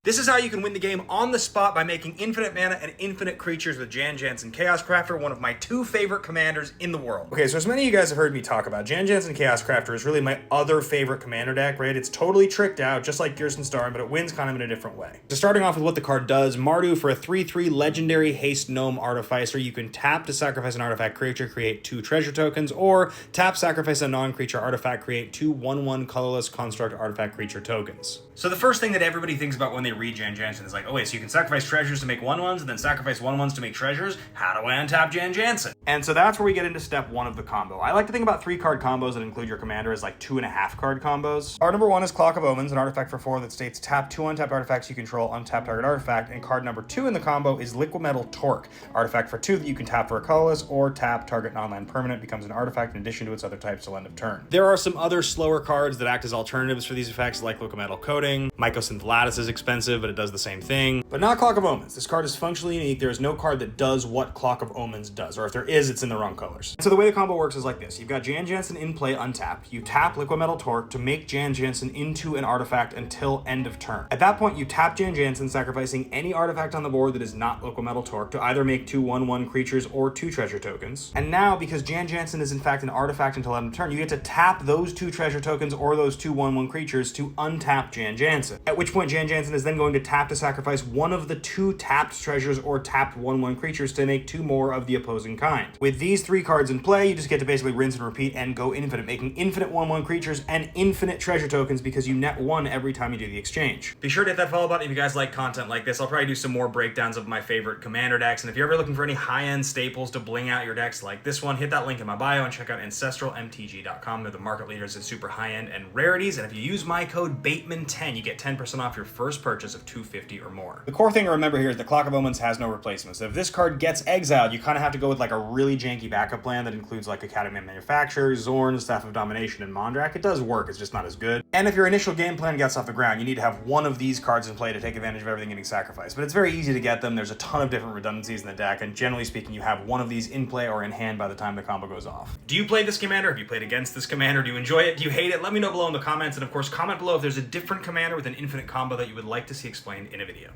This is how you can win the game on the spot by making infinite mana and infinite creatures with Jan Jansen Chaos Crafter, one of my two favorite commanders in the world. Okay, so as many of you guys have heard me talk about, Jan Jansen Chaos Crafter is really my other favorite commander deck, right? It's totally tricked out, just like Gearston Star, but it wins kind of in a different way. So starting off with what the card does, Mardu for a 3/3 legendary haste gnome artificer, you can tap to sacrifice an artifact creature, create 2 treasure tokens, or tap, sacrifice a non-creature artifact, create 2 1/1 colorless construct artifact creature tokens. So the first thing that everybody thinks about when they read Jan Jansen is like, oh wait, so you can sacrifice treasures to make 1/1s and then sacrifice 1/1s to make treasures? How do I untap Jan Jansen? And so that's where we get into step 1 of the combo. I like to think about 3-card combos that include your commander as like 2.5-card combos. Card number 1 is Clock of Omens, an artifact for 4 that states tap 2 untapped artifacts you control, untap target artifact, and card number 2 in the combo is Liquimetal Torque, artifact for 2 that you can tap for a colorless or tap target non-land permanent, becomes an artifact in addition to its other types till end of turn. There are some other slower cards that act as alternatives for these effects like Liquimetal Coating. Mycosynth Lattice is expensive, but it does the same thing. But not Clock of Omens. This card is functionally unique. There is no card that does what Clock of Omens does, or if there is, it's in the wrong colors. So the way the combo works is like this. You've got Jan Jansen in play untapped. You tap Liquimetal Torque to make Jan Jansen into an artifact until end of turn. At that point, you tap Jan Jansen, sacrificing any artifact on the board that is not Liquimetal Torque to either make 2 1/1 creatures or 2 treasure tokens. And now, because Jan Jansen is in fact an artifact until end of turn, you get to tap those 2 treasure tokens or those 2 1/1 creatures to untap Jan Jansen. At which point Jan Jansen is then going to tap to sacrifice one of the 2 tapped treasures or tapped 1/1 creatures to make 2 more of the opposing kind. With these 3 cards in play, you just get to basically rinse and repeat and go infinite, making infinite 1/1 creatures and infinite treasure tokens because you net 1 every time you do the exchange. Be sure to hit that follow button if you guys like content like this. I'll probably do some more breakdowns of my favorite commander decks, and if you're ever looking for any high-end staples to bling out your decks like this one, hit that link in my bio and check out ancestralmtg.com. They're the market leaders in super high-end and rarities, and if you use my code BATEMAN10, you get 10% off your first purchase of $250 or more. The core thing to remember here is that Clock of Omens has no replacement. So if this card gets exiled, you kind of have to go with like a really janky backup plan that includes like Academy of Manufacturers, Zorn, Staff of Domination, and Mondrak. It does work, it's just not as good. And if your initial game plan gets off the ground, you need to have one of these cards in play to take advantage of everything getting sacrificed. But it's very easy to get them. There's a ton of different redundancies in the deck, and generally speaking, you have one of these in play or in hand by the time the combo goes off. Do you play this commander? Have you played against this commander? Do you enjoy it? Do you hate it? Let me know below in the comments, and of course, comment below if there's a different commander with an infinite combo that you would like to see explained in a video.